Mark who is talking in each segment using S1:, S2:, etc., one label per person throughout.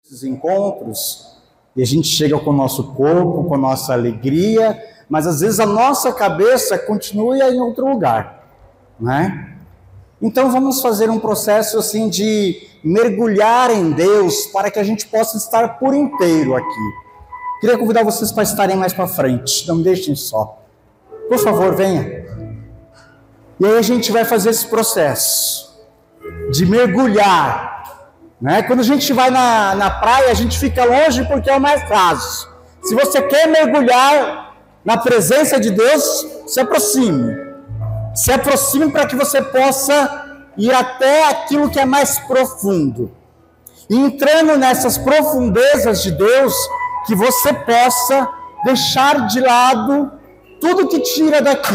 S1: esses encontros e a gente chega com o nosso corpo, com a nossa alegria, mas às vezes a nossa cabeça continua em outro lugar, né? Então vamos fazer um processo assim de mergulhar em Deus para que a gente possa estar por inteiro aqui. Queria convidar vocês para estarem mais para frente, não me deixem só. Por favor, venha. E aí a gente vai fazer esse processo de mergulhar, né? Quando a gente vai na praia, a gente fica longe porque é o mais raso. Se você quer mergulhar na presença de Deus, se aproxime. Se aproxime para que você possa ir até aquilo que é mais profundo. E entrando nessas profundezas de Deus, que você possa deixar de lado tudo que tira daqui.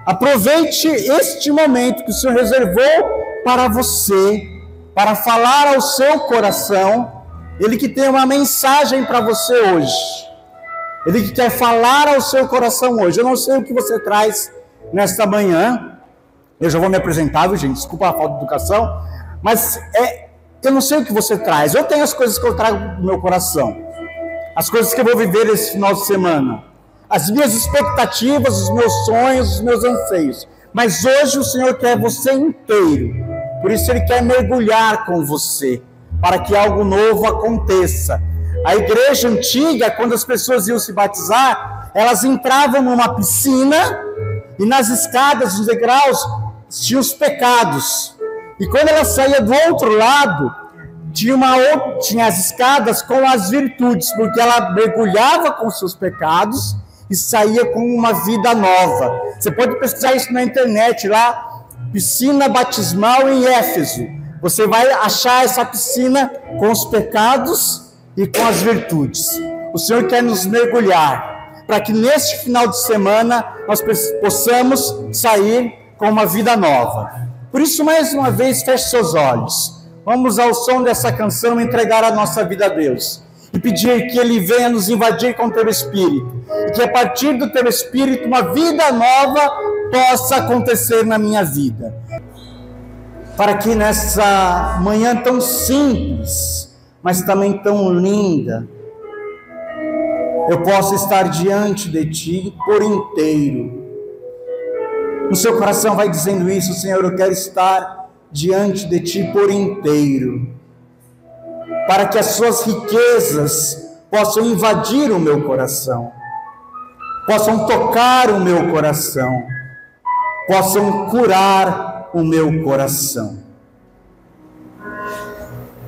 S1: Aproveite este momento que o Senhor reservou para você, para falar ao seu coração. Ele que tem uma mensagem para você hoje. Ele que quer falar ao seu coração hoje. Eu não sei o que você traz nesta manhã. Eu já vou me apresentar, viu, gente? Desculpa a falta de educação. Mas eu não sei o que você traz. Eu tenho as coisas que eu trago do meu coração. As coisas que eu vou viver esse final de semana. As minhas expectativas, os meus sonhos, os meus anseios. Mas hoje o Senhor quer você inteiro. Por isso Ele quer mergulhar com você, para que algo novo aconteça. A igreja antiga, quando as pessoas iam se batizar, elas entravam numa piscina e nas escadas, nos degraus, tinham os pecados. E quando ela saía do outro lado, tinha as escadas com as virtudes, porque ela mergulhava com seus pecados e saía com uma vida nova. Você pode pesquisar isso na internet, lá, piscina batismal em Éfeso. Você vai achar essa piscina com os pecados e com as virtudes. O Senhor quer nos mergulhar, para que neste final de semana nós possamos sair com uma vida nova. Por isso, mais uma vez, feche seus olhos. Vamos ao som dessa canção entregar a nossa vida a Deus. E pedir que Ele venha nos invadir com o Teu Espírito. E que a partir do Teu Espírito uma vida nova possa acontecer na minha vida. Para que nessa manhã tão simples, mas também tão linda, eu possa estar diante de Ti por inteiro. No seu coração vai dizendo isso: Senhor, eu quero estar diante de Ti por inteiro, para que as Suas riquezas possam invadir o meu coração, possam tocar o meu coração, possam curar o meu coração.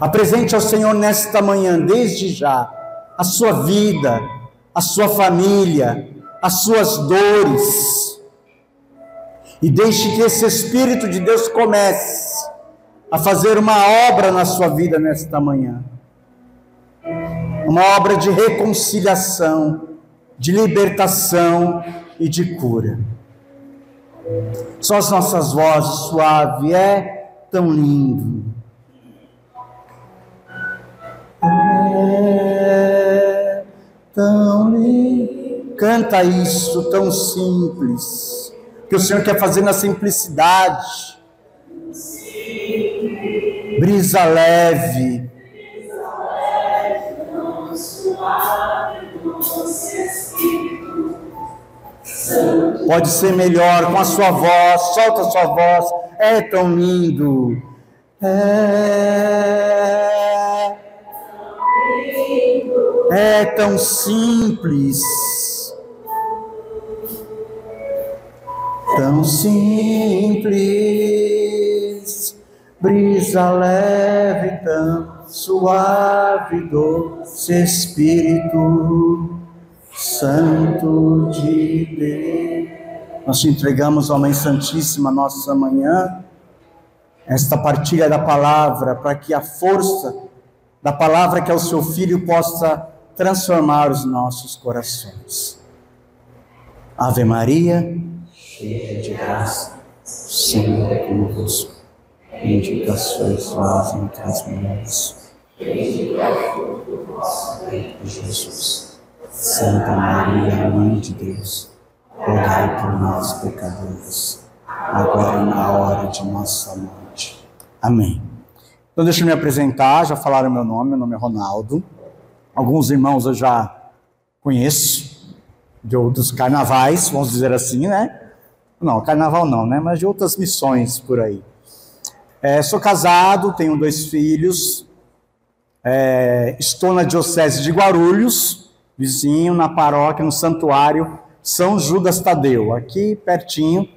S1: Apresente ao Senhor nesta manhã, desde já, a sua vida, a sua família, as suas dores, e deixe que esse Espírito de Deus comece a fazer uma obra na sua vida nesta manhã. Uma obra de reconciliação, de libertação e de cura. Só as nossas vozes suaves, é tão lindo. É tão lindo. Canta isso, tão simples, que o Senhor quer fazer na simplicidade. Brisa leve, pode ser melhor com a sua voz, solta a sua voz, é tão lindo, é tão simples, tão simples, brisa leve, tão suave, doce Espírito Santo de Deus. Nós te entregamos, ó Mãe Santíssima, nossa manhã, esta partilha da palavra, para que a força da palavra que é o seu Filho possa transformar os nossos corações. Ave Maria, cheia de graça, o Senhor é convosco. Bendita sois vós entre as mulheres. Bendito é o fruto do vosso ventre, Jesus. Santa Maria, Mãe de Deus, rogai por nós, pecadores, agora e na hora de nossa morte. Amém. Então deixa eu me apresentar, já falaram meu nome é Ronaldo. Alguns irmãos eu já conheço, dos carnavais, vamos dizer assim, né? Não, carnaval não, né? Mas de outras missões por aí. Sou casado, tenho 2 filhos, estou na Diocese de Guarulhos, vizinho, na paróquia, no Santuário São Judas Tadeu, aqui pertinho,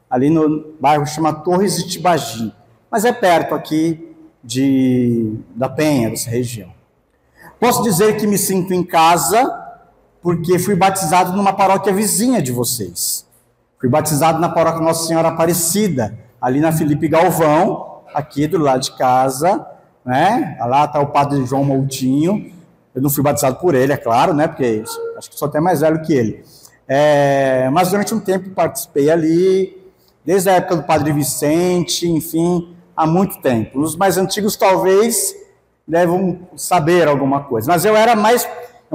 S1: ali no bairro chama Torres de Tibagi, mas é perto aqui da Penha, dessa região. Posso dizer que me sinto em casa, porque fui batizado numa paróquia vizinha de vocês. Fui batizado na paróquia Nossa Senhora Aparecida, ali na Felipe Galvão, aqui do lado de casa, né? Lá está o padre João Moutinho. Eu não fui batizado por ele, é claro, né? Porque acho que sou até mais velho que ele. Mas durante um tempo participei ali, desde a época do padre Vicente, enfim, há muito tempo. Os mais antigos talvez devam saber alguma coisa. Mas eu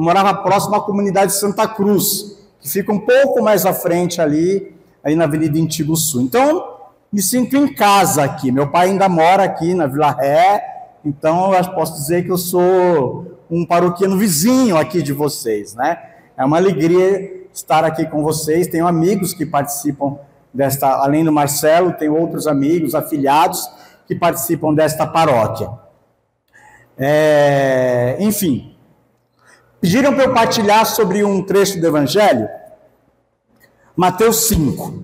S1: morava próximo à comunidade de Santa Cruz, que fica um pouco mais à frente ali na Avenida Antigo Sul. Então, me sinto em casa aqui. Meu pai ainda mora aqui na Vila Ré, então eu posso dizer que eu sou um paroquiano vizinho aqui de vocês, né? É uma alegria estar aqui com vocês. Tenho amigos que participam além do Marcelo, tenho outros amigos, afiliados, que participam desta paróquia. Enfim, pediram para eu partilhar sobre um trecho do Evangelho, Mateus 5.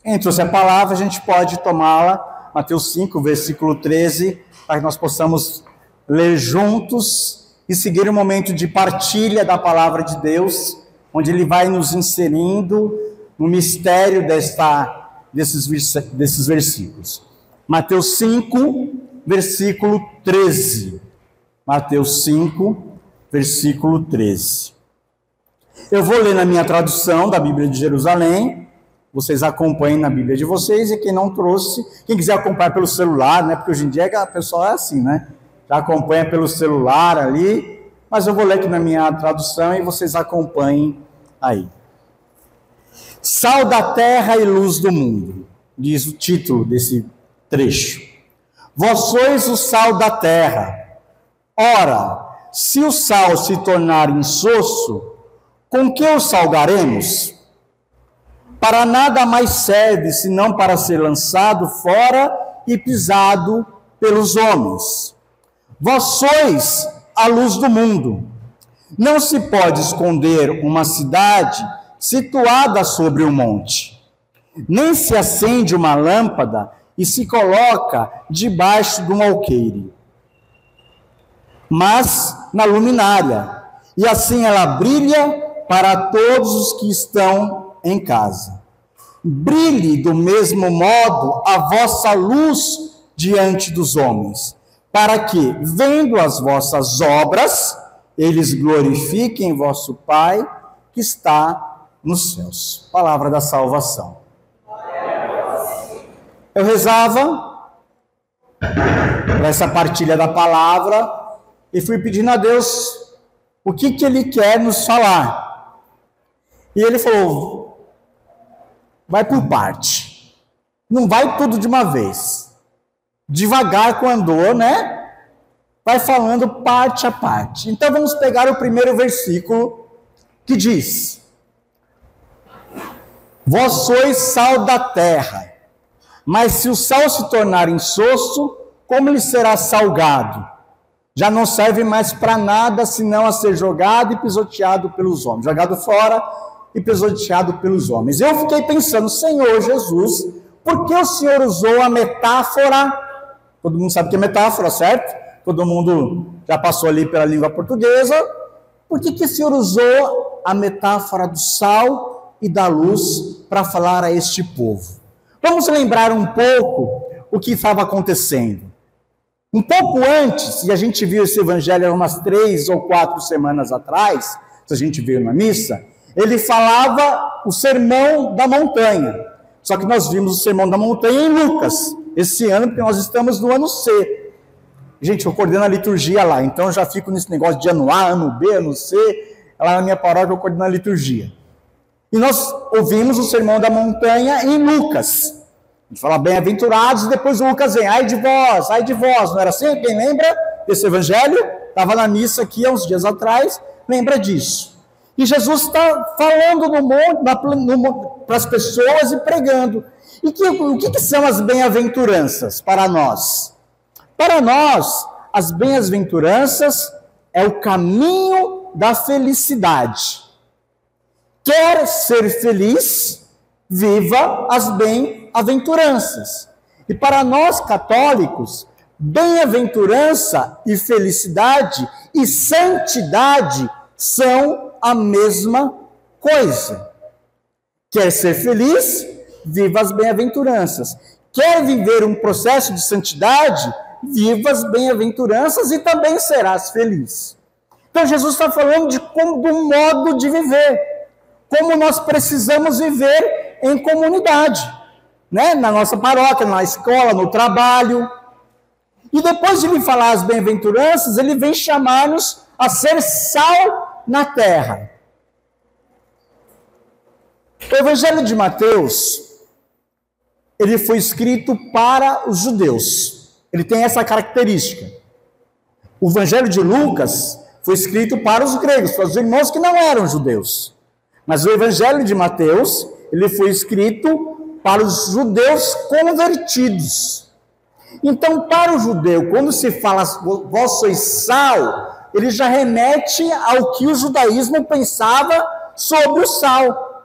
S1: Quem trouxe a palavra, a gente pode tomá-la, Mateus 5, versículo 13, para que nós possamos ler juntos e seguir um momento de partilha da palavra de Deus, onde Ele vai nos inserindo no mistério desses versículos. Mateus 5, versículo 13. Mateus 5, versículo 13. Eu vou ler na minha tradução da Bíblia de Jerusalém, vocês acompanhem na Bíblia de vocês, e quem não trouxe, quem quiser acompanhar pelo celular, né? Porque hoje em dia a pessoa é assim, né? Já acompanha pelo celular ali, mas eu vou ler aqui na minha tradução e vocês acompanhem aí. Sal da terra e luz do mundo, diz o título desse trecho. Vós sois o sal da terra. Ora, se o sal se tornar insosso, com que o salgaremos? Para nada mais serve, senão para ser lançado fora e pisado pelos homens. Vós sois a luz do mundo. Não se pode esconder uma cidade situada sobre um monte. Nem se acende uma lâmpada e se coloca debaixo de um alqueire, mas na luminária, e assim ela brilha para todos os que estão em casa. Brilhe do mesmo modo a vossa luz diante dos homens, para que, vendo as vossas obras, eles glorifiquem vosso Pai que está nos céus. Palavra da salvação. Eu rezava para essa partilha da palavra e fui pedindo a Deus o que Ele quer nos falar. E Ele falou, vai por parte, não vai tudo de uma vez, devagar com andor, né? Vai falando parte a parte. Então vamos pegar o primeiro versículo que diz: vós sois sal da terra, mas se o sal se tornar insosso, como lhe será salgado? Já não serve mais para nada, senão a ser jogado e pisoteado pelos homens. Jogado fora e pisoteado pelos homens. Eu fiquei pensando, Senhor Jesus, por que o Senhor usou a metáfora? Todo mundo sabe que é metáfora, certo? Todo mundo já passou ali pela língua portuguesa. Por que o Senhor usou a metáfora do sal e da luz para falar a este povo? Vamos lembrar um pouco o que estava acontecendo. Um pouco antes, e a gente viu esse evangelho umas 3 ou 4 semanas atrás, se a gente viu na missa, ele falava o sermão da montanha. Só que nós vimos o sermão da montanha em Lucas, esse ano, porque nós estamos no ano C. Gente, eu coordeno a liturgia lá, então eu já fico nesse negócio de ano A, ano B, ano C, lá na minha paróquia eu coordeno a liturgia. E nós ouvimos o sermão da montanha em Lucas. gente fala bem-aventurados, e depois o Lucas vem, ai de vós, não era assim? Quem lembra desse evangelho? Estava na missa aqui há uns dias atrás, lembra disso. E Jesus está falando no monte, para as pessoas e pregando. E o que são as bem-aventuranças para nós? Para nós, as bem-aventuranças é o caminho da felicidade. Quer ser feliz? Viva as bem-aventuranças. E para nós católicos, bem-aventurança e felicidade e santidade são a mesma coisa. Quer ser feliz? Viva as bem-aventuranças. Quer viver um processo de santidade? Viva as bem-aventuranças e também serás feliz. Então Jesus está falando do modo de viver, como nós precisamos viver em comunidade, né? Na nossa paróquia, na escola, no trabalho. E depois de ele falar as bem-aventuranças, ele vem chamar-nos a ser sal na terra. O Evangelho de Mateus, ele foi escrito para os judeus. Ele tem essa característica. O Evangelho de Lucas foi escrito para os gregos, para os irmãos que não eram judeus. Mas o Evangelho de Mateus, ele foi escrito para os judeus convertidos. Então, para o judeu, quando se fala vós sois sal, ele já remete ao que o judaísmo pensava sobre o sal.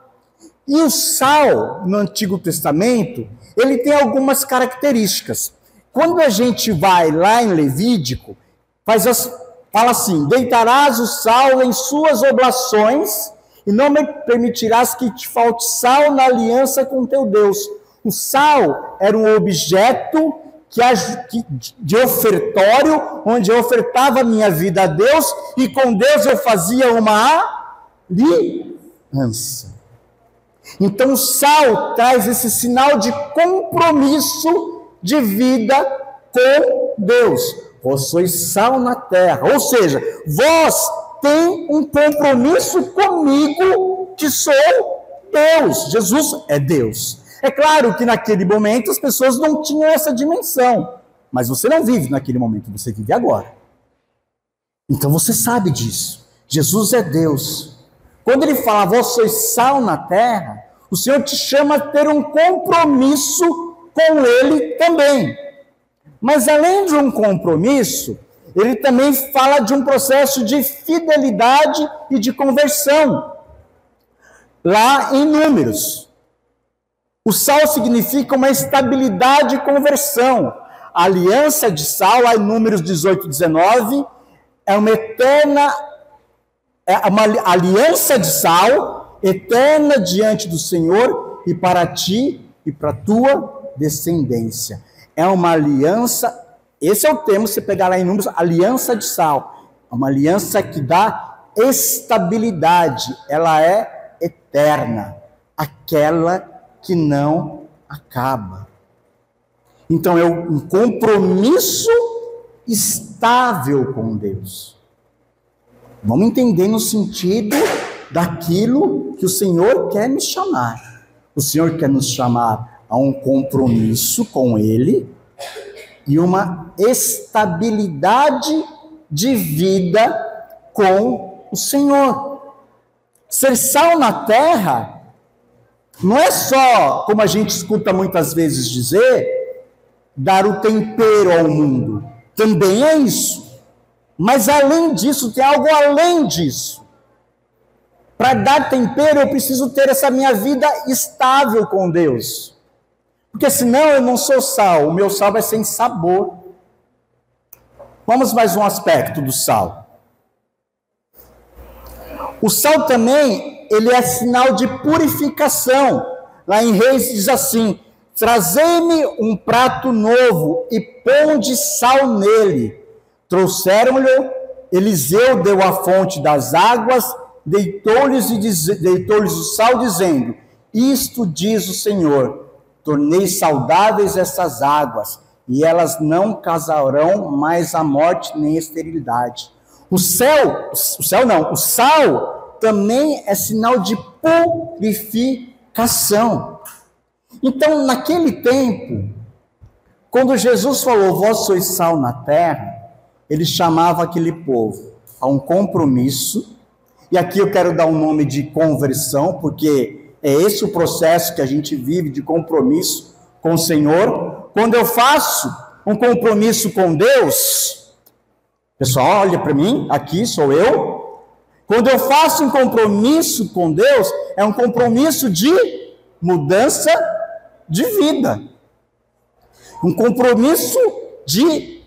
S1: E o sal, no Antigo Testamento, ele tem algumas características. Quando a gente vai lá em Levítico, fala assim, deitarás o sal em suas oblações e não me permitirás que te falte sal na aliança com teu Deus. O sal era um objeto de ofertório, onde eu ofertava a minha vida a Deus e com Deus eu fazia uma aliança. Então o sal traz esse sinal de compromisso de vida com Deus. Vós sois sal na terra, ou seja, vós tem um compromisso comigo que sou Deus. Jesus é Deus. É claro que naquele momento as pessoas não tinham essa dimensão, mas você não vive naquele momento, você vive agora. Então você sabe disso. Jesus é Deus. Quando ele fala, vós sois sal na terra, o Senhor te chama a ter um compromisso com ele também. Mas além de um compromisso, ele também fala de um processo de fidelidade e de conversão. Lá em Números, o sal significa uma estabilidade e conversão. A aliança de sal, lá em Números 18, 19, é uma aliança de sal eterna diante do Senhor e para ti e para a tua descendência. É uma aliança, esse é o termo, se pegar lá em Números, aliança de sal. É uma aliança que dá estabilidade, ela é eterna, aquela que não acaba. Então é um compromisso estável com Deus. Vamos entender no sentido daquilo que o Senhor quer nos chamar. O Senhor quer nos chamar a um compromisso com Ele e uma estabilidade de vida com o Senhor. Ser sal na terra não é só, como a gente escuta muitas vezes dizer, dar o tempero ao mundo. Também é isso. Mas além disso, tem algo além disso. Para dar tempero, eu preciso ter essa minha vida estável com Deus. Porque senão eu não sou sal, o meu sal vai sem sabor. Vamos mais um aspecto do sal. O sal também, ele é sinal de purificação. Lá em Reis diz assim, trazei-me um prato novo e ponde sal nele. Trouxeram-lhe, Eliseu deu a fonte das águas, deitou-lhes o sal, dizendo, isto diz o Senhor, tornei saudáveis essas águas, e elas não causarão mais a morte nem a esterilidade. O sal também é sinal de purificação. Então, naquele tempo, quando Jesus falou, vós sois sal na terra, ele chamava aquele povo a um compromisso, e aqui eu quero dar um nome de conversão, porque é esse o processo que a gente vive de compromisso com o Senhor. Quando eu faço um compromisso com Deus, pessoal, olha para mim, aqui sou eu. Quando eu faço um compromisso com Deus, é um compromisso de mudança de vida. Um compromisso de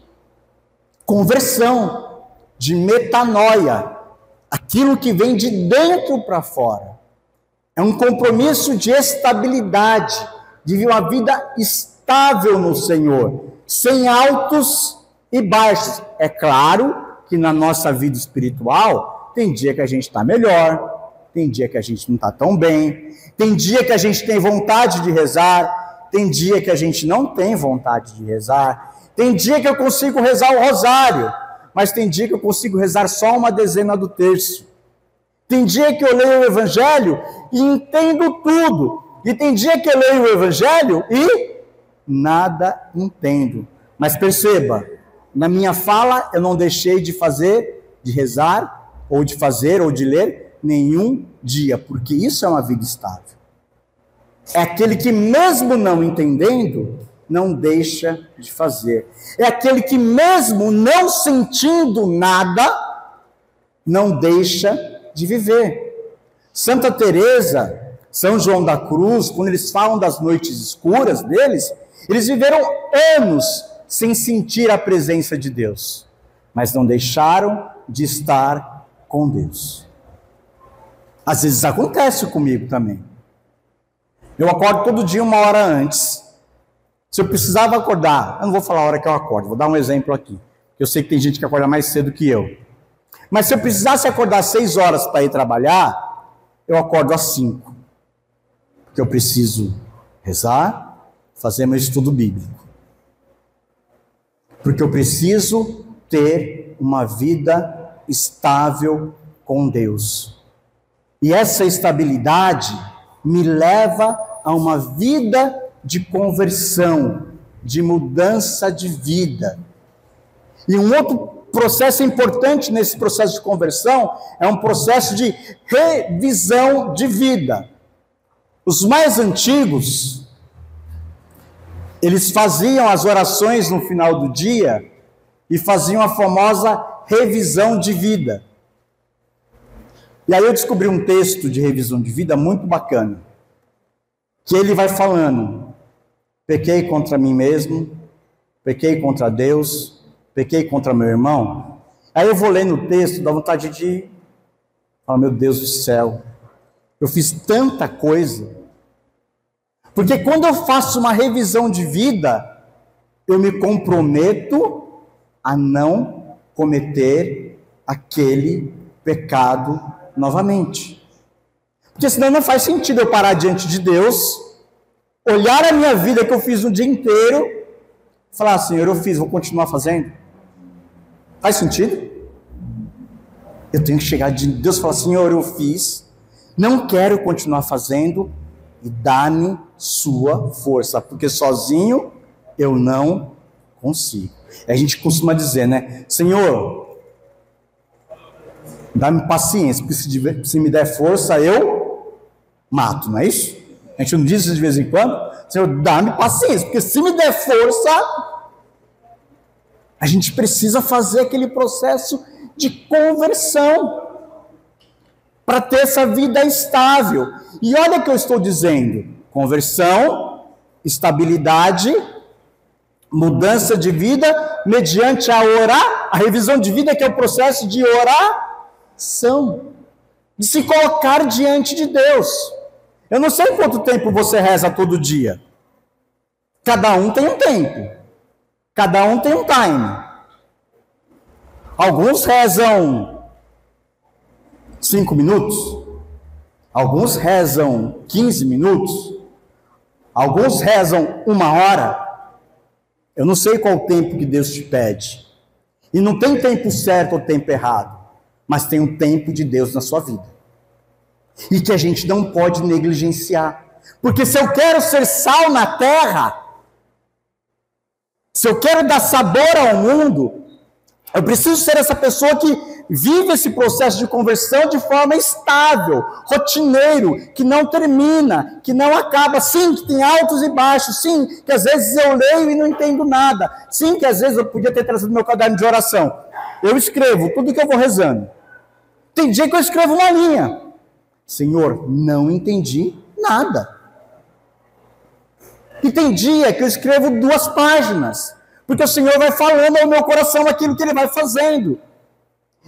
S1: conversão, de metanoia. Aquilo que vem de dentro para fora. É um compromisso de estabilidade, de viver uma vida estável no Senhor, sem altos e baixos. É claro que na nossa vida espiritual, tem dia que a gente está melhor, tem dia que a gente não está tão bem, tem dia que a gente tem vontade de rezar, tem dia que a gente não tem vontade de rezar, tem dia que eu consigo rezar o rosário, mas tem dia que eu consigo rezar só uma dezena do terço. Tem dia que eu leio o Evangelho e entendo tudo. E tem dia que eu leio o Evangelho e nada entendo. Mas perceba, na minha fala eu não deixei de fazer, de rezar, ou de fazer, ou de ler, nenhum dia, porque isso é uma vida estável. É aquele que mesmo não entendendo, não deixa de fazer. É aquele que mesmo não sentindo nada, não deixa de viver. Santa Teresa, São João da Cruz, quando eles falam das noites escuras deles, eles viveram anos sem sentir a presença de Deus, mas não deixaram de estar com Deus. Às vezes acontece comigo também. Eu acordo todo dia 1 hora antes. Se eu precisava acordar, eu não vou falar a hora que eu acordo, vou dar um exemplo aqui. Eu sei que tem gente que acorda mais cedo que eu. Mas se eu precisasse acordar 6 horas para ir trabalhar, eu acordo às 5. Porque eu preciso rezar, fazer meu estudo bíblico. Porque eu preciso ter uma vida estável com Deus. E essa estabilidade me leva a uma vida de conversão, de mudança de vida. E um outro processo importante nesse processo de conversão é um processo de revisão de vida. Os mais antigos, eles faziam as orações no final do dia e faziam a famosa revisão de vida. E aí eu descobri um texto de revisão de vida muito bacana, que ele vai falando: pequei contra mim mesmo, pequei contra Deus, pequei contra meu irmão. Aí eu vou lendo o texto, dá vontade de falar: meu Deus do céu, eu fiz tanta coisa. Porque quando eu faço uma revisão de vida, eu me comprometo a não cometer aquele pecado novamente. Porque senão não faz sentido eu parar diante de Deus, olhar a minha vida que eu fiz o dia inteiro, falar: Senhor, eu fiz, vou continuar fazendo. Faz sentido? Eu tenho que chegar de Deus e falar: Senhor, eu fiz, não quero continuar fazendo, e dá-me sua força, porque sozinho eu não consigo. A gente costuma dizer, né? Senhor, dá-me paciência, porque se me der força, eu mato, não é isso? A gente não diz isso de vez em quando? Senhor, dá-me paciência, porque se me der força, a gente precisa fazer aquele processo de conversão para ter essa vida estável. E olha o que eu estou dizendo: conversão, estabilidade, mudança de vida mediante a revisão de vida, que é o processo de oração, de se colocar diante de Deus. Eu não sei quanto tempo você reza todo dia. Cada um tem um tempo. Cada um tem um time. Alguns rezam 5 minutos. Alguns rezam 15 minutos. Alguns rezam 1 hora. Eu não sei qual o tempo que Deus te pede. E não tem tempo certo ou tempo errado. Mas tem um tempo de Deus na sua vida. E que a gente não pode negligenciar. Porque se eu quero ser sal na terra, se eu quero dar sabor ao mundo, eu preciso ser essa pessoa que vive esse processo de conversão de forma estável, rotineiro, que não termina, que não acaba. Sim, que tem altos e baixos. Sim, que às vezes eu leio e não entendo nada. Sim, que às vezes eu podia ter trazido meu caderno de oração. Eu escrevo tudo que eu vou rezando. Tem dia que eu escrevo uma linha. Senhor, não entendi nada. E tem dia que eu escrevo 2 páginas, porque o Senhor vai falando ao meu coração aquilo que Ele vai fazendo.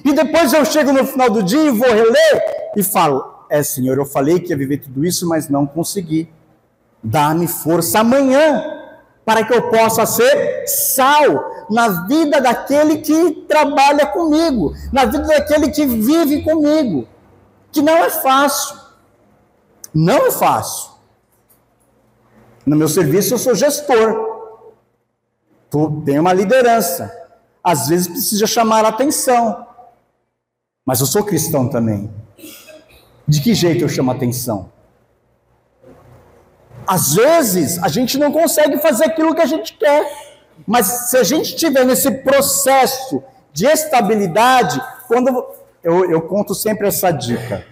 S1: E depois eu chego no final do dia e vou reler e falo, Senhor, eu falei que ia viver tudo isso, mas não consegui. Dá-me força amanhã, para que eu possa ser sal na vida daquele que trabalha comigo, na vida daquele que vive comigo, que não é fácil. Não é fácil. No meu serviço eu sou gestor, tenho uma liderança, às vezes precisa chamar a atenção, mas eu sou cristão também. De que jeito eu chamo a atenção? Às vezes a gente não consegue fazer aquilo que a gente quer, mas se a gente estiver nesse processo de estabilidade, quando eu conto sempre essa dica.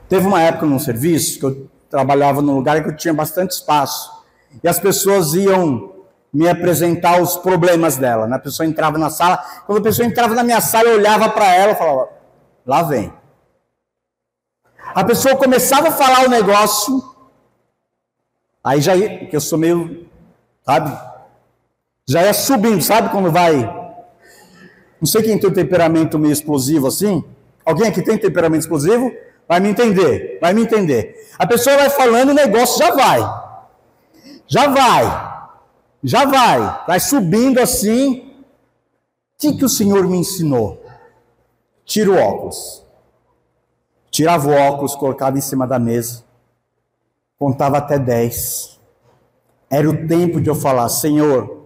S1: Teve uma época num serviço que eu trabalhava num lugar que eu tinha bastante espaço. E as pessoas iam me apresentar os problemas dela. A pessoa entrava na sala. Quando a pessoa entrava na minha sala, eu olhava para ela e falava, lá vem. A pessoa começava a falar o negócio. Aí já ia, porque eu sou meio, sabe? Já ia subindo, sabe quando vai? Não sei quem tem um temperamento meio explosivo assim. Alguém aqui tem temperamento explosivo? Vai me entender, vai me entender. A pessoa vai falando, o negócio já vai subindo assim. O que o Senhor me ensinou? Tira o óculos. Tirava o óculos, colocava em cima da mesa, contava até 10. Era o tempo de eu falar, Senhor,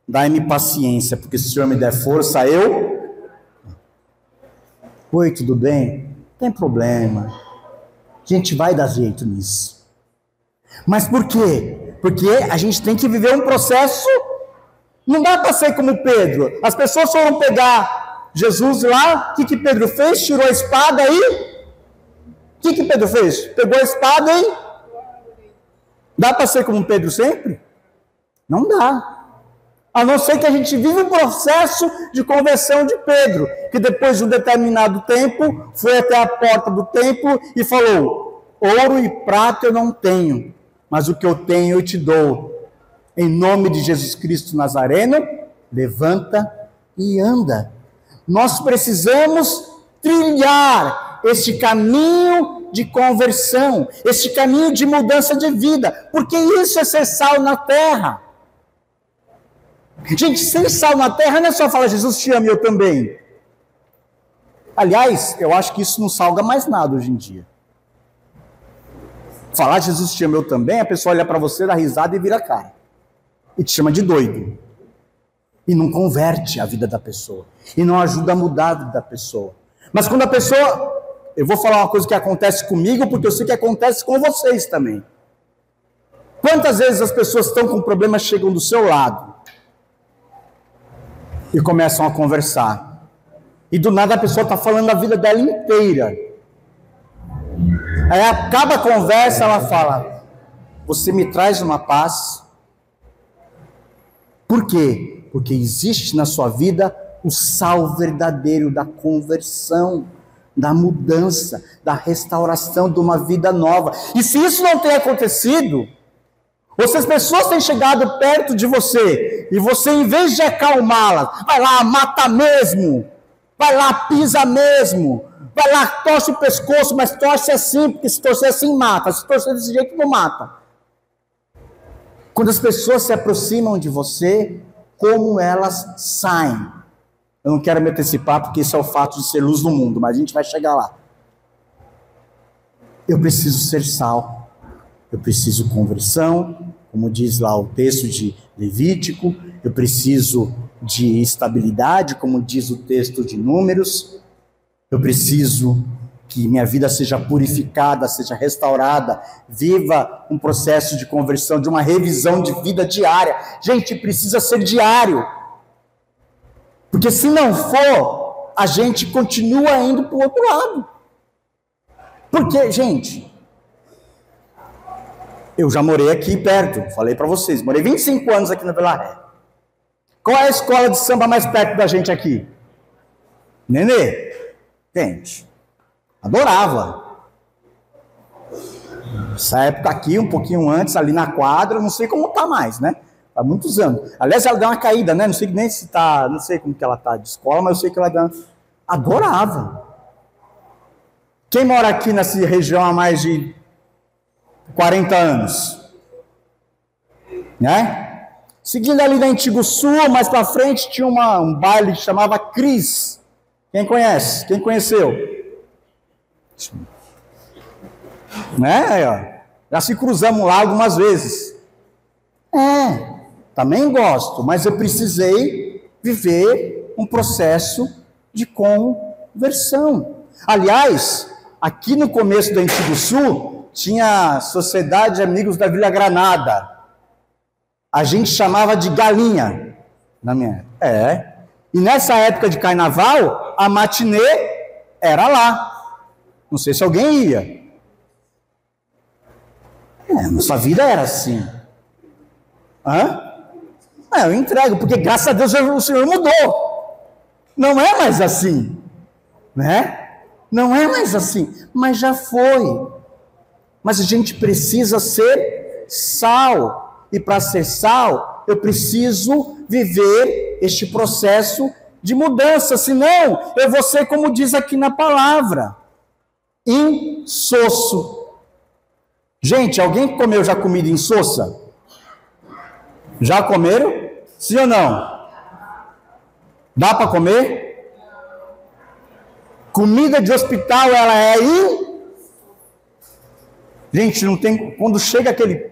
S1: dai-me paciência, porque se o Senhor me der força, eu... Oi, tudo bem? Tem problema, a gente vai dar jeito nisso. Mas por quê? Porque a gente tem que viver um processo. Não dá para ser como Pedro. As pessoas foram pegar Jesus lá, o que Pedro fez? Tirou a espada e... O que Pedro fez? Pegou a espada e... Dá para ser como Pedro sempre? Não dá. A não ser que a gente viva um processo de conversão de Pedro, que depois de um determinado tempo, foi até a porta do templo e falou, ouro e prata eu não tenho, mas o que eu tenho eu te dou. Em nome de Jesus Cristo Nazareno, levanta e anda. Nós precisamos trilhar este caminho de conversão, este caminho de mudança de vida, porque isso é ser sal na terra. Gente, ser sal na terra não é só falar, Jesus te ama e eu também. Aliás, eu acho que isso não salga mais nada hoje em dia. Falar Jesus te ama eu também, a pessoa olha para você, dá risada e vira a cara. E te chama de doido. E não converte a vida da pessoa. E não ajuda a mudar a vida da pessoa. Mas quando a pessoa... Eu vou falar uma coisa que acontece comigo, porque eu sei que acontece com vocês também. Quantas vezes as pessoas estão com problemas, chegam do seu lado e começam a conversar. E do nada a pessoa está falando a vida dela inteira. Aí acaba a conversa, ela fala, você me traz uma paz. Por quê? Porque existe na sua vida o sal verdadeiro da conversão, da mudança, da restauração de uma vida nova. E se isso não tem acontecido, ou se as pessoas têm chegado perto de você, e você, em vez de acalmá-las, vai lá, mata mesmo, vai lá, pisa mesmo, vai lá, torce o pescoço, mas torce assim, porque se torcer assim mata, se torcer desse jeito não mata. Quando as pessoas se aproximam de você, como elas saem? Eu não quero me antecipar, porque isso é o fato de ser luz no mundo, mas a gente vai chegar lá. Eu preciso ser sal, eu preciso conversão, como diz lá o texto de Levítico, eu preciso de estabilidade, como diz o texto de Números, eu preciso que minha vida seja purificada, seja restaurada, viva um processo de conversão, de uma revisão de vida diária. Gente, precisa ser diário. Porque se não for, a gente continua indo para o outro lado. Porque, gente, eu já morei aqui perto, falei para vocês, morei 25 anos aqui na Vila Ré. Qual é a escola de samba mais perto da gente aqui? Nenê. Gente, adorava. Essa época aqui, um pouquinho antes, ali na quadra, não sei como tá mais, né? Há muitos anos. Aliás, ela deu uma caída, né? Não sei nem se tá, não sei como que ela tá de escola, mas eu sei que ela deu. Adorava. Quem mora aqui nessa região há mais de 40 anos? Né? Seguindo ali na Antigo Sul, mais para frente, tinha um baile que chamava Cris. Quem conhece? Quem conheceu? Né? Já se cruzamos lá algumas vezes. Também gosto, mas eu precisei viver um processo de conversão. Aliás, aqui no começo do Antigo Sul, tinha a Sociedade de Amigos da Vila Granada. A gente chamava de galinha. Na minha época. E nessa época de carnaval, a matinê era lá. Não sei se alguém ia. Nossa vida era assim. Eu entrego, porque graças a Deus o Senhor mudou. Não é mais assim. Né? Não é mais assim. Mas já foi. Mas a gente precisa ser sal. E para ser sal, eu preciso viver este processo de mudança. Senão, eu vou ser, como diz aqui na palavra, insosso. Gente, alguém comeu já comida insossa? Já comeram? Sim ou não? Dá para comer? Comida de hospital, ela é Gente, não tem. Quando chega aquele.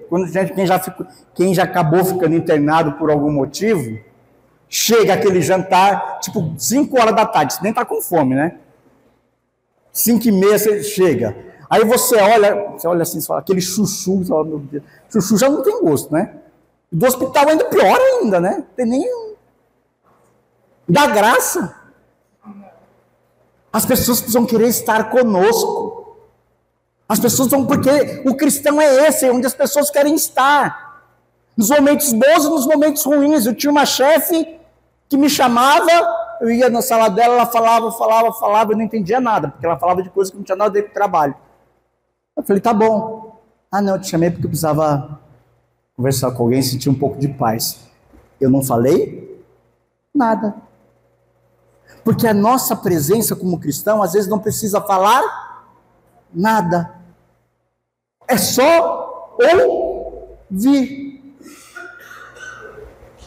S1: Quem já acabou ficando internado por algum motivo, chega aquele jantar, tipo 5 horas da tarde, você nem está com fome, né? 5h30 você chega. Aí você olha assim, você fala, aquele chuchu, você fala, meu Deus, chuchu já não tem gosto, né? Do hospital ainda pior ainda, né? Tem nem. Dá graça. As pessoas precisam querer estar conosco. As pessoas vão, porque o cristão é esse, é onde as pessoas querem estar. Nos momentos bons e nos momentos ruins. Eu tinha uma chefe que me chamava, eu ia na sala dela, ela falava, eu não entendia nada, porque ela falava de coisas que não tinha nada a ver com o trabalho. Eu falei, tá bom. Não, eu te chamei porque eu precisava conversar com alguém, sentir um pouco de paz. Eu não falei nada. Porque a nossa presença como cristão, às vezes não precisa falar nada. É só ouvir.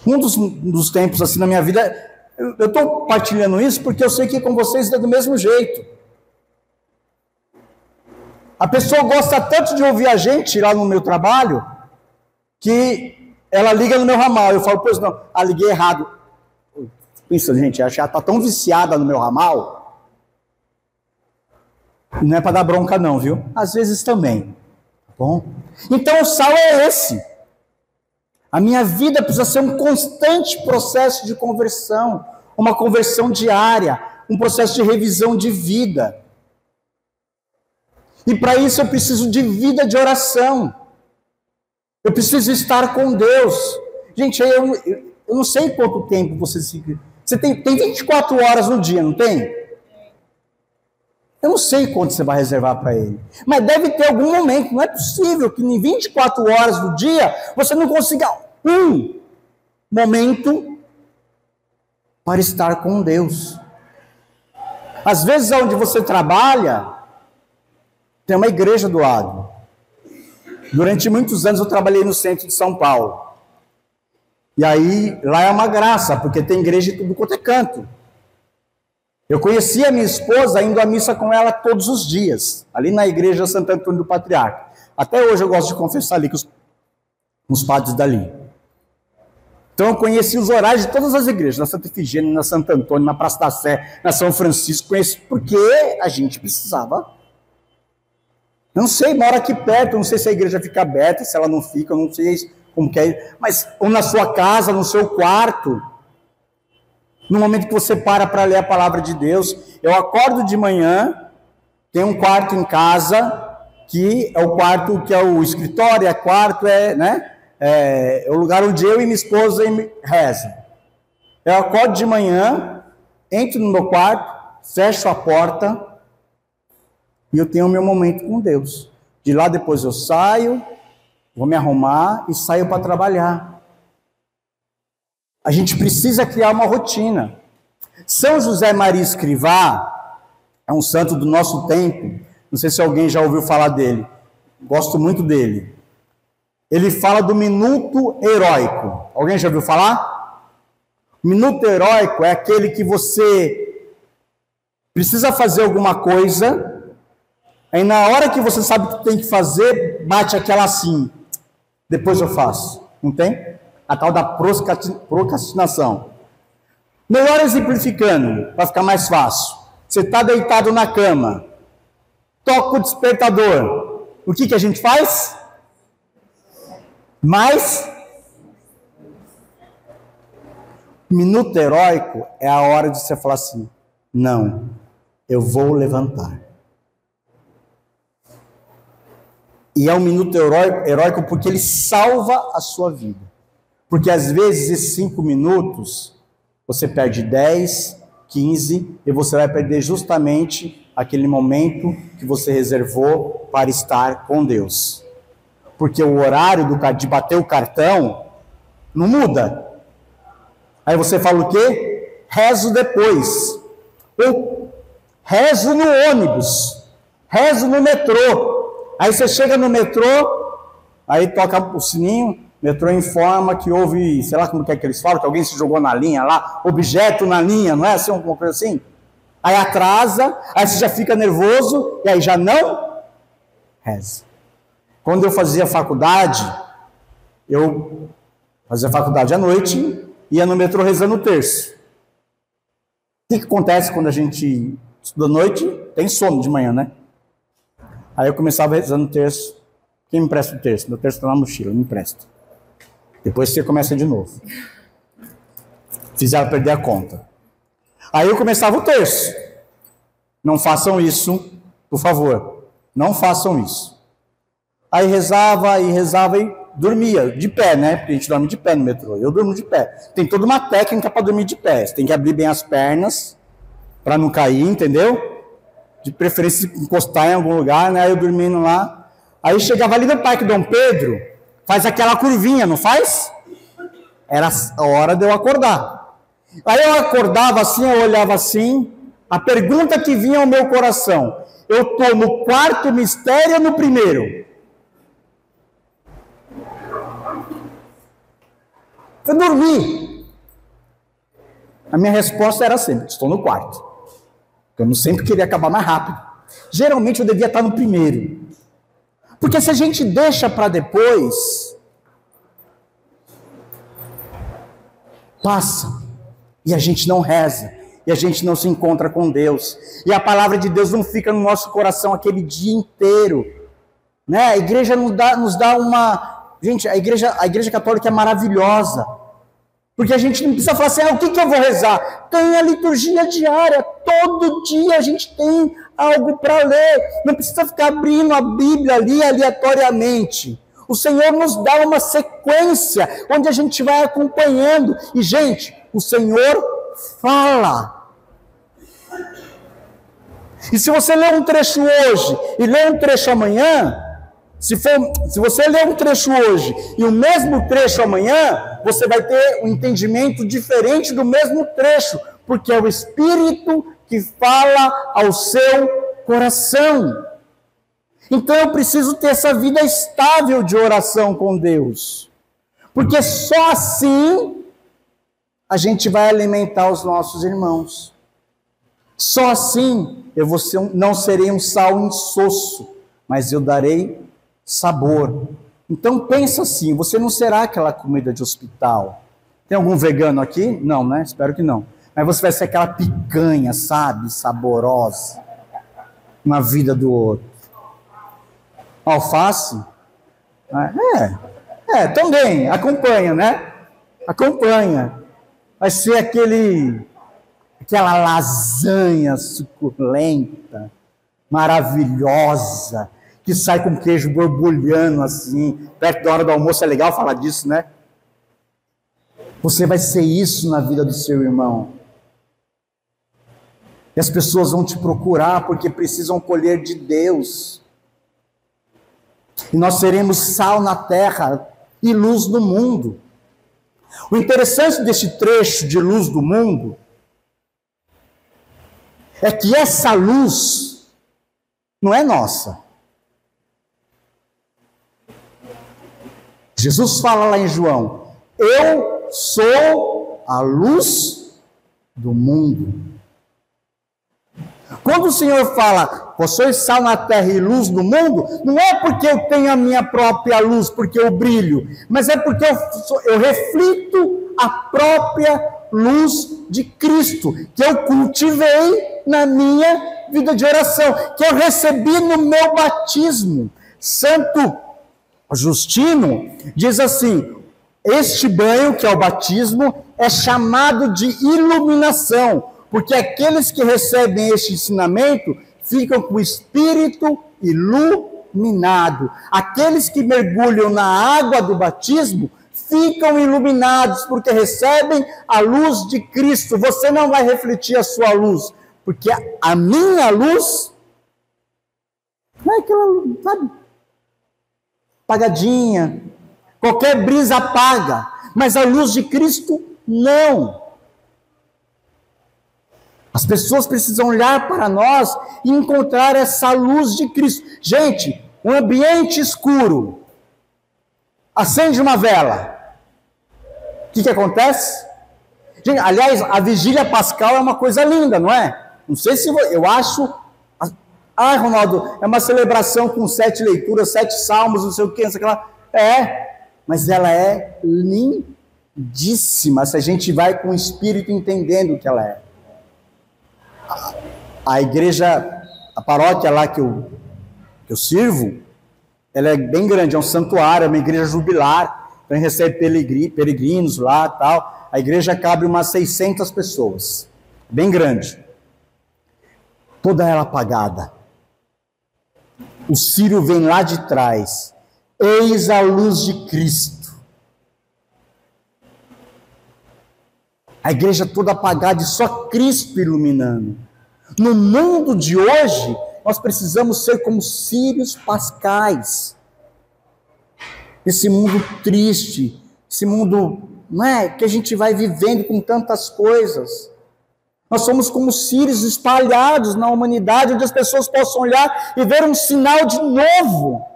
S1: Um dos tempos assim na minha vida, eu estou partilhando isso porque eu sei que com vocês é do mesmo jeito. A pessoa gosta tanto de ouvir a gente lá no meu trabalho, que ela liga no meu ramal. Eu falo, pois não, liguei errado. Pensa, gente, acho que ela está tão viciada no meu ramal. Não é para dar bronca não, viu? Às vezes também. Tá bom? Então o sal é esse. A minha vida precisa ser um constante processo de conversão. Uma conversão diária. Um processo de revisão de vida. E para isso eu preciso de vida de oração. Eu preciso estar com Deus. Gente, eu não sei quanto tempo você tem 24 horas no dia, não tem? Eu não sei quanto você vai reservar para Ele. Mas deve ter algum momento. Não é possível que em 24 horas do dia você não consiga um momento para estar com Deus. Às vezes, onde você trabalha, tem uma igreja do lado. Durante muitos anos eu trabalhei no centro de São Paulo. E aí, lá é uma graça, porque tem igreja em tudo quanto é canto. Eu conheci a minha esposa indo à missa com ela todos os dias, ali na igreja Santo Antônio do Patriarca. Até hoje eu gosto de confessar ali com os padres dali. Então eu conheci os horários de todas as igrejas, na Santa Efigênia, na Santo Antônio, na Praça da Sé, na São Francisco, conheci porque a gente precisava Não sei, mora aqui perto, não sei se a igreja fica aberta, se ela não fica, eu não sei como que é, mas ou na sua casa, no seu quarto, no momento que você para ler a palavra de Deus. Eu acordo de manhã, tem um quarto em casa, que é o quarto que é o escritório, é o lugar onde eu e minha esposa rezam. Eu acordo de manhã, entro no meu quarto, fecho a porta e eu tenho o meu momento com Deus. De lá depois eu saio, vou me arrumar e saio para trabalhar. A gente precisa criar uma rotina. São José Maria Escrivá é um santo do nosso tempo. Não sei se alguém já ouviu falar dele. Gosto muito dele. Ele fala do minuto heróico. Alguém já ouviu falar? Minuto heróico é aquele que você precisa fazer alguma coisa, aí na hora que você sabe que tem que fazer, bate aquela assim, depois eu faço. Não tem? A tal da procrastinação. Melhor exemplificando, para ficar mais fácil. Você está deitado na cama, toca o despertador. O que a gente faz? Mas minuto heróico é a hora de você falar assim: não, eu vou levantar. E é um minuto heróico porque ele salva a sua vida. Porque às vezes esses 5 minutos você perde 10, 15 e você vai perder justamente aquele momento que você reservou para estar com Deus. Porque o horário de bater o cartão não muda. Aí você fala o quê? Rezo depois. Ou rezo no ônibus. Rezo no metrô. Aí você chega no metrô, aí toca o sininho, o metrô informa que houve, sei lá como que eles falam, que alguém se jogou na linha lá, objeto na linha, não é assim, alguma coisa assim? Aí atrasa, aí você já fica nervoso, e aí já não reza. Quando eu fazia faculdade à noite, ia no metrô rezando o terço. O que acontece quando a gente estuda à noite? Tem sono de manhã, né? Aí eu começava rezando o terço. Quem me empresta o terço? Meu terço está na mochila, me empresta. Depois você começa de novo. Fizeram perder a conta. Aí eu começava o terço. Não façam isso, por favor. Não façam isso. Aí rezava e dormia, de pé, né? Porque a gente dorme de pé no metrô. Eu durmo de pé. Tem toda uma técnica para dormir de pé. Você tem que abrir bem as pernas, para não cair, entendeu? De preferência encostar em algum lugar, né? Aí eu dormindo lá. Aí chegava ali no Parque Dom Pedro, faz aquela curvinha, não faz? Era a hora de eu acordar. Aí eu acordava assim, eu olhava assim, a pergunta que vinha ao meu coração: eu estou no quarto mistério ou no primeiro? Eu dormi. A minha resposta era sempre: estou no quarto. Eu não sempre queria acabar mais rápido. Geralmente eu devia estar no primeiro. Porque se a gente deixa para depois, passa. E a gente não reza. E a gente não se encontra com Deus. E a palavra de Deus não fica no nosso coração aquele dia inteiro. Né? A igreja nos dá uma... Gente, a igreja católica é maravilhosa. Porque a gente não precisa falar assim: o que eu vou rezar? Tem a liturgia diária. Todo dia a gente tem algo para ler. Não precisa ficar abrindo a Bíblia ali aleatoriamente. O Senhor nos dá uma sequência onde a gente vai acompanhando. E, gente, o Senhor fala. E se você ler um trecho hoje e ler um trecho amanhã, se você ler um trecho hoje e o mesmo trecho amanhã, você vai ter um entendimento diferente do mesmo trecho, porque é o Espírito que fala ao seu coração. Então eu preciso ter essa vida estável de oração com Deus, porque só assim a gente vai alimentar os nossos irmãos. Só assim não serei um sal insosso, mas eu darei sabor. Então pensa assim: você não será aquela comida de hospital. Tem algum vegano aqui? Não, né? Espero que não. Mas você vai ser aquela picanha, sabe? Saborosa. Na vida do outro. alface. Também, acompanha, né? Acompanha. Vai ser aquela lasanha suculenta, maravilhosa, que sai com queijo borbulhando assim, perto da hora do almoço. É legal falar disso, né? Você vai ser isso na vida do seu irmão. E as pessoas vão te procurar porque precisam colher de Deus. E nós seremos sal na terra e luz no mundo. O interessante deste trecho de luz do mundo é que essa luz não é nossa. Jesus fala lá em João: eu sou a luz do mundo. Quando o Senhor fala, vós sois sal na terra e luz do mundo, não é porque eu tenho a minha própria luz, porque eu brilho, mas é porque eu reflito a própria luz de Cristo, que eu cultivei na minha vida de oração, que eu recebi no meu batismo. Santo Justino diz assim: este banho, que é o batismo, é chamado de iluminação, porque aqueles que recebem este ensinamento ficam com o espírito iluminado. Aqueles que mergulham na água do batismo ficam iluminados, porque recebem a luz de Cristo. Você não vai refletir a sua luz, porque a minha luz não é aquela luz, sabe? Apagadinha. Qualquer brisa apaga, mas a luz de Cristo não. As pessoas precisam olhar para nós e encontrar essa luz de Cristo. Gente, um ambiente escuro, acende uma vela. O que acontece? Gente, aliás, a vigília pascal é uma coisa linda, não é? Não sei se eu acho... Ronaldo, é uma celebração com 7 leituras, 7 salmos, não sei o que, não sei o que lá. Mas ela é lindíssima, se a gente vai com o espírito entendendo o que ela é. A igreja, a paróquia lá que eu sirvo, ela é bem grande, é um santuário, é uma igreja jubilar, então recebe peregrinos lá e tal. A igreja cabe umas 600 pessoas, bem grande. Toda ela apagada. O círio vem lá de trás. Eis a luz de Cristo. A igreja toda apagada e só Cristo iluminando. No mundo de hoje, nós precisamos ser como círios pascais. Esse mundo triste, esse mundo, não é, que a gente vai vivendo com tantas coisas. Nós somos como círios espalhados na humanidade, onde as pessoas possam olhar e ver um sinal de novo,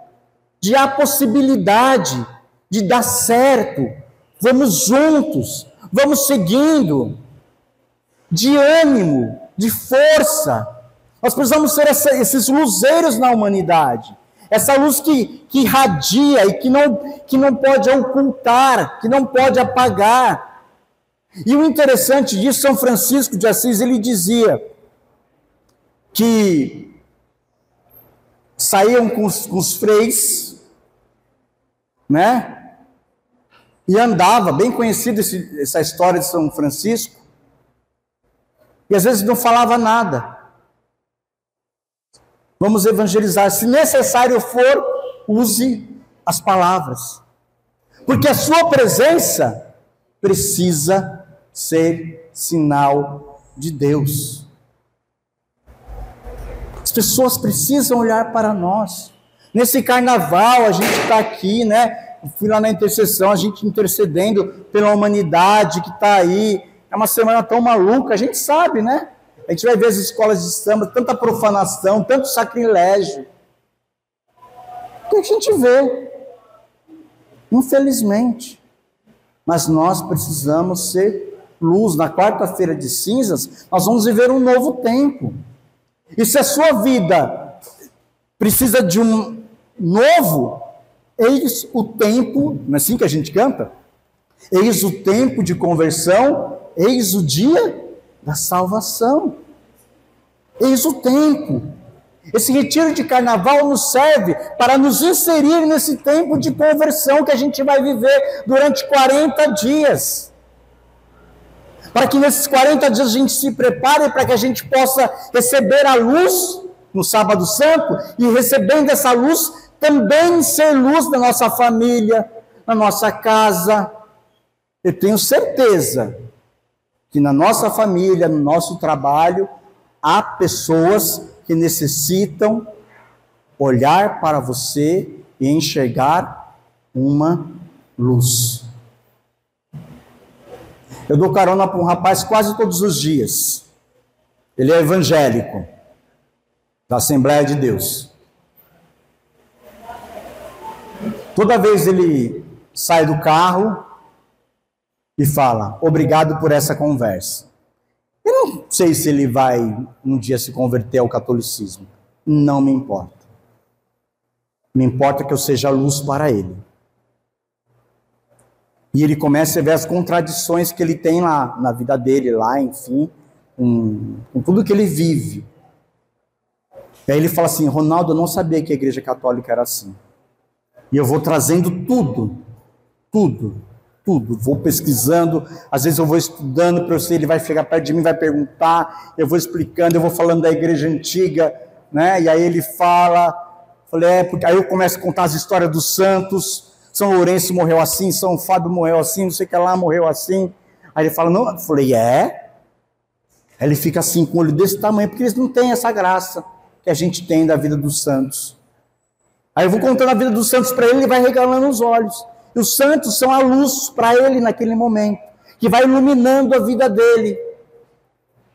S1: de há possibilidade de dar certo. Vamos juntos, vamos seguindo, de ânimo, de força. Nós precisamos ser esses luzeiros na humanidade, essa luz que irradia e que não pode ocultar, que não pode apagar. E o interessante disso, São Francisco de Assis, ele dizia que saíam com os freis, né? E andava, bem conhecida essa história de São Francisco, e às vezes não falava nada. Vamos evangelizar, se necessário for, use as palavras, porque a sua presença precisa ser sinal de Deus. As pessoas precisam olhar para nós. Nesse carnaval, a gente está aqui, né? Eu fui lá na intercessão, a gente intercedendo pela humanidade que está aí. É uma semana tão maluca, a gente sabe, né? A gente vai ver as escolas de samba, tanta profanação, tanto sacrilégio. O que a gente vê? Infelizmente. Mas nós precisamos ser luz. Na quarta-feira de cinzas, nós vamos viver um novo tempo. E se a sua vida precisa de um novo, eis o tempo, não é assim que a gente canta? Eis o tempo de conversão, eis o dia da salvação. Eis o tempo. Esse retiro de carnaval nos serve para nos inserir nesse tempo de conversão que a gente vai viver durante 40 dias. Para que nesses 40 dias a gente se prepare para que a gente possa receber a luz no Sábado Santo e recebendo essa luz também ser luz na nossa família, na nossa casa. Eu tenho certeza que na nossa família, no nosso trabalho, há pessoas que necessitam olhar para você e enxergar uma luz. Eu dou carona para um rapaz quase todos os dias. Ele é evangélico, da Assembleia de Deus. Toda vez ele sai do carro e fala, obrigado por essa conversa. Eu não sei se ele vai um dia se converter ao catolicismo. Não me importa. Me importa que eu seja luz para ele. E ele começa a ver as contradições que ele tem lá na vida dele, lá, enfim, com tudo que ele vive. E aí ele fala assim, Ronaldo, eu não sabia que a Igreja Católica era assim. E eu vou trazendo tudo. Vou pesquisando, às vezes eu vou estudando para eu sei, ele vai chegar perto de mim, vai perguntar, eu vou explicando, eu vou falando da igreja antiga, né? E aí ele fala, porque aí eu começo a contar as histórias dos santos, São Lourenço morreu assim, São Fábio morreu assim, não sei o que lá morreu assim. Aí ele fala, não, eu falei, é? Aí ele fica assim, com o olho desse tamanho, porque eles não têm essa graça que a gente tem da vida dos santos. Aí eu vou contando a vida dos santos para ele, ele vai regalando os olhos. E os santos são a luz para ele naquele momento, que vai iluminando a vida dele.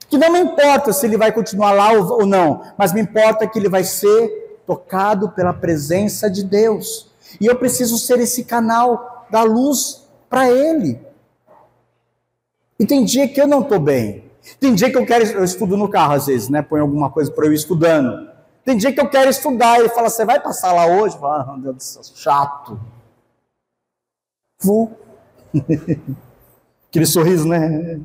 S1: Que não me importa se ele vai continuar lá ou não, mas me importa que ele vai ser tocado pela presença de Deus. E eu preciso ser esse canal da luz para ele. E tem dia que eu não estou bem. Tem dia que eu estudo no carro às vezes, né? Põe alguma coisa para eu ir estudando. Tem dia que eu quero estudar, ele fala, você vai passar lá hoje? Eu falo, meu Deus do céu, chato. Vou. Aquele sorriso, né?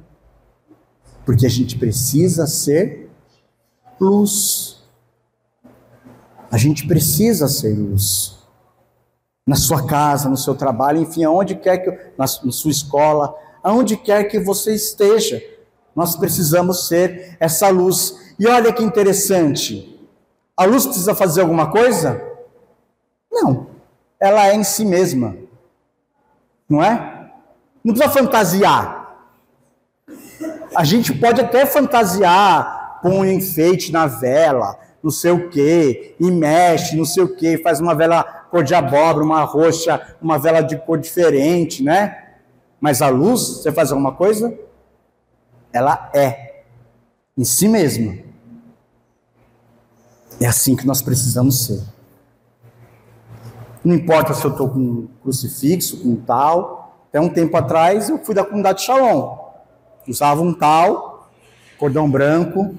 S1: Porque a gente precisa ser luz. A gente precisa ser luz. Na sua casa, no seu trabalho, enfim, aonde quer que, na sua escola, aonde quer que você esteja, nós precisamos ser essa luz. E olha que interessante, a luz precisa fazer alguma coisa? Não, ela é em si mesma. Não é? Não precisa fantasiar. A gente pode até fantasiar, põe um enfeite na vela, não sei o quê, e mexe, não sei o quê, faz uma vela cor de abóbora, uma roxa, uma vela de cor diferente, né? Mas a luz, você faz alguma coisa? Ela é em si mesma. É assim que nós precisamos ser. Não importa se eu estou com um crucifixo, com um tal. Até um tempo atrás eu fui da comunidade Shalom. Usava um tal, cordão branco.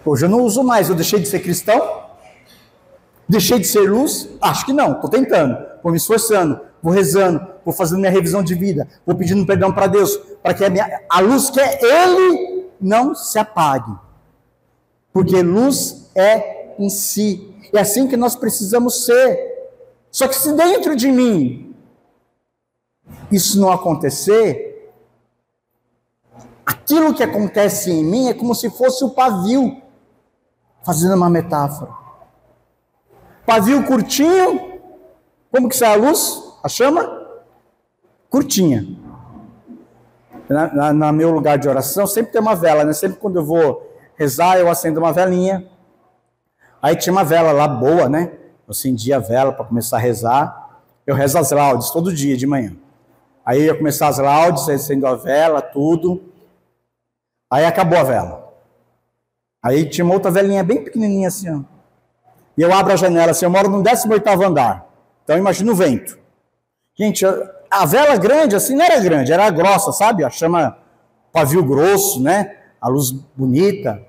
S1: Hoje eu não uso mais. Eu deixei de ser cristão? Deixei de ser luz? Acho que não. Estou tentando. Vou me esforçando. Vou rezando. Vou fazendo minha revisão de vida. Vou pedindo perdão para Deus. Para que a luz que é Ele não se apague. Porque luz é em si. É assim que nós precisamos ser. Só que se dentro de mim isso não acontecer, aquilo que acontece em mim é como se fosse o pavio, fazendo uma metáfora. Pavio curtinho, como que sai a luz? A chama? Curtinha. Na meu lugar de oração sempre tem uma vela, né? Sempre quando eu vou rezar, eu acendo uma velinha. Aí tinha uma vela lá boa, né? Eu acendia a vela para começar a rezar. Eu rezo as laudes todo dia de manhã. Aí eu ia começar as laudes, acendo a vela, tudo. Aí acabou a vela. Aí tinha uma outra velinha bem pequenininha assim, ó. E eu abro a janela assim, eu moro no 18º andar. Então imagina o vento. Gente, a vela grande assim não era grande, era grossa, sabe? A chama pavio grosso, né? A luz bonita.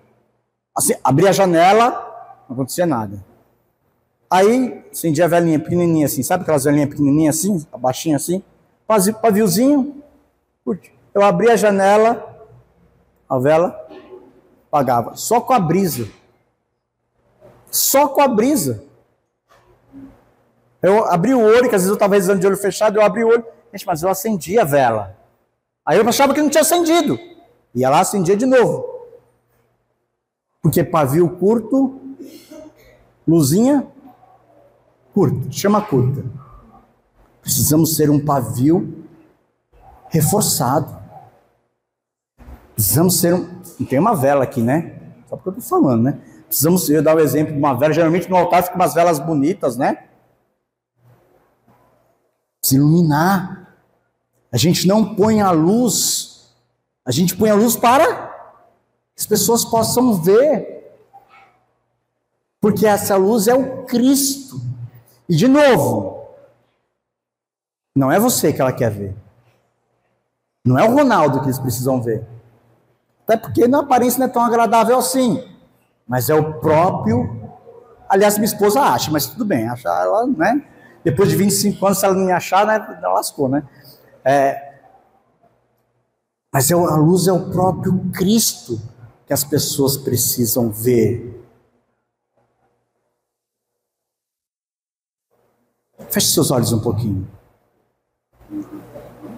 S1: Assim, abri a janela, não acontecia nada. Aí, acendi a velinha pequenininha assim, sabe aquelas velinhas pequenininhas assim, baixinha assim? Paviozinho, eu abri a janela, a vela apagava, só com a brisa. Só com a brisa. Eu abri o olho, que às vezes eu estava rezando de olho fechado, eu abri o olho, gente, mas eu acendi a vela. Aí eu achava que não tinha acendido. Ia lá, acendia de novo. Porque pavio curto, luzinha curta, chama curta. Precisamos ser um pavio reforçado. Precisamos ser um... Não tem uma vela aqui, né? Só porque eu estou falando, né? Precisamos, eu dar o exemplo de uma vela. Geralmente no altar ficam umas velas bonitas, né? Se iluminar. A gente não põe a luz. A gente põe a luz para que as pessoas possam ver. Porque essa luz é o Cristo. E de novo, não é você que ela quer ver. Não é o Ronaldo que eles precisam ver. Até porque na aparência não é tão agradável assim. Mas é o próprio... Aliás, minha esposa acha, mas tudo bem. Achar ela, né? Depois de 25 anos, se ela não me achar, né? Ela lascou, né? Mas a luz é o próprio Cristo que as pessoas precisam ver. Feche seus olhos um pouquinho.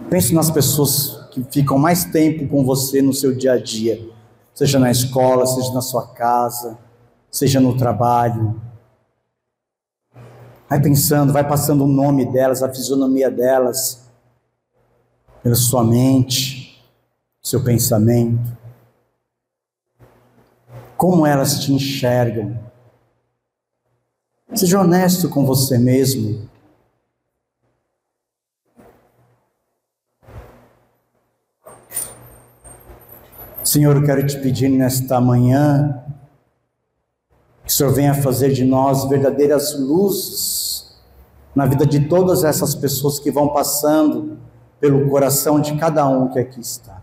S1: Pense nas pessoas que ficam mais tempo com você no seu dia a dia. Seja na escola, seja na sua casa, seja no trabalho. Vai pensando, vai passando o nome delas, a fisionomia delas, pela sua mente, seu pensamento. Como elas te enxergam. Seja honesto com você mesmo. Senhor, eu quero te pedir nesta manhã que o Senhor venha fazer de nós verdadeiras luzes na vida de todas essas pessoas que vão passando pelo coração de cada um que aqui está.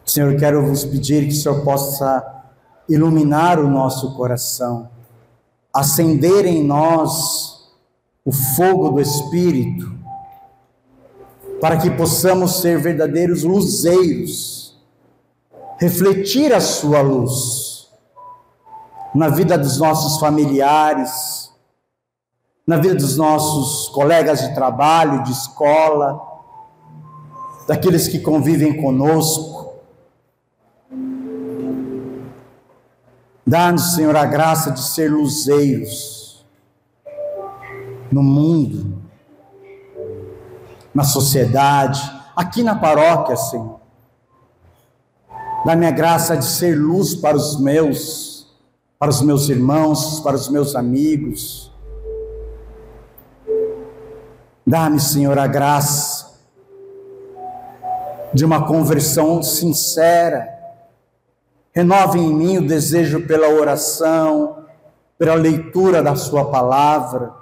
S1: Senhor, eu quero vos pedir que o Senhor possa iluminar o nosso coração, acender em nós o fogo do Espírito, para que possamos ser verdadeiros luzeiros, refletir a sua luz na vida dos nossos familiares, na vida dos nossos colegas de trabalho, de escola, daqueles que convivem conosco. Dá-nos, Senhor, a graça de ser luzeiros no mundo, na sociedade, aqui na paróquia, Senhor. Dá-me a graça de ser luz para os meus irmãos, para os meus amigos. Dá-me, Senhor, a graça de uma conversão sincera. Renove em mim o desejo pela oração, pela leitura da sua palavra.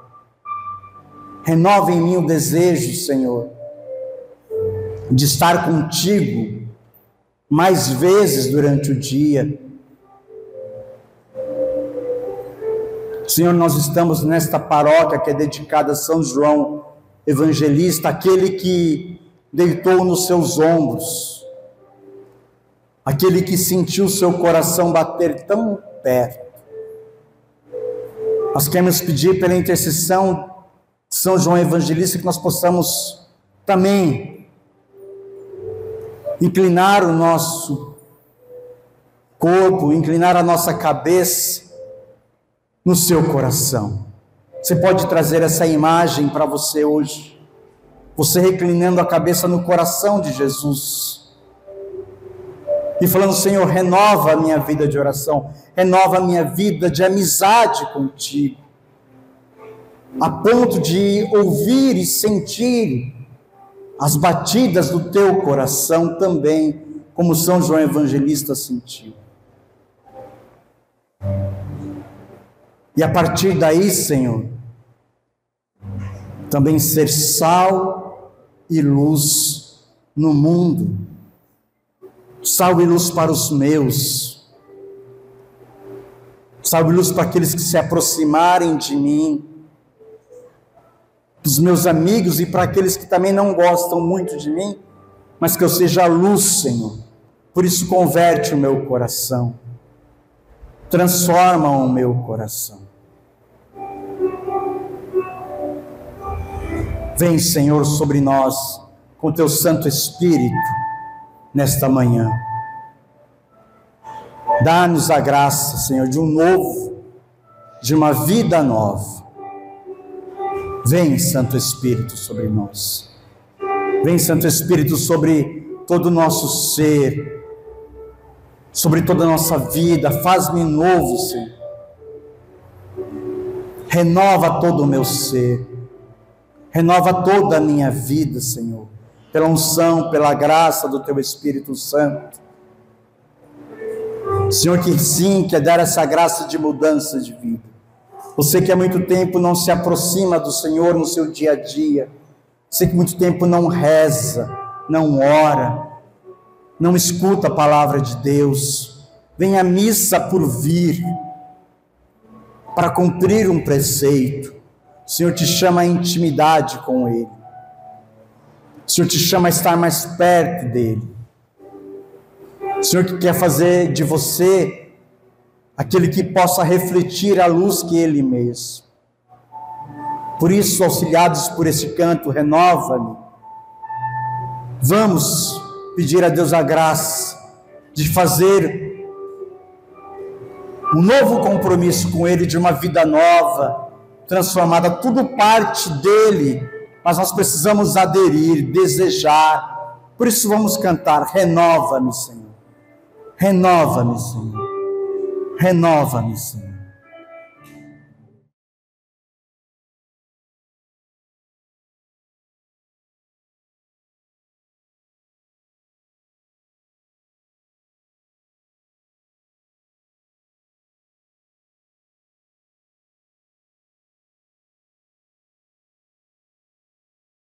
S1: Renova em mim o desejo, Senhor, de estar contigo mais vezes durante o dia. Senhor, nós estamos nesta paróquia que é dedicada a São João Evangelista, aquele que deitou nos seus ombros, aquele que sentiu seu coração bater tão perto. Nós queremos pedir pela intercessão São João Evangelista, que nós possamos também inclinar o nosso corpo, inclinar a nossa cabeça no seu coração. Você pode trazer essa imagem para você hoje, você reclinando a cabeça no coração de Jesus e falando: Senhor, renova a minha vida de oração, renova a minha vida de amizade contigo, a ponto de ouvir e sentir as batidas do teu coração também, como São João Evangelista sentiu. E a partir daí, Senhor, também ser sal e luz no mundo, sal e luz para os meus, sal e luz para aqueles que se aproximarem de mim, dos meus amigos e para aqueles que também não gostam muito de mim, mas que eu seja a luz, Senhor. Por isso converte o meu coração. transformam o meu coração. Vem, Senhor, sobre nós com teu Santo Espírito nesta manhã. Dá-nos a graça, Senhor, de um novo, de uma vida nova. Vem, Santo Espírito, sobre nós. Vem, Santo Espírito, sobre todo o nosso ser, sobre toda a nossa vida. Faz-me novo, Senhor. Renova todo o meu ser. Renova toda a minha vida, Senhor, pela unção, pela graça do Teu Espírito Santo. Senhor, que sim, quer dar essa graça de mudança de vida. Você que há muito tempo não se aproxima do Senhor no seu dia a dia, você que há muito tempo não reza, não ora, não escuta a palavra de Deus, vem à missa por vir, para cumprir um preceito. O Senhor te chama à intimidade com Ele. O Senhor te chama a estar mais perto dEle. O Senhor que quer fazer de você aquele que possa refletir a luz que Ele mesmo. Por isso, auxiliados por esse canto, renova-me. Vamos pedir a Deus a graça de fazer um novo compromisso com Ele, de uma vida nova, transformada, tudo parte dele, mas nós precisamos aderir, desejar. Por isso vamos cantar: renova-me, Senhor, renova-me, Senhor, renova-me, Senhor.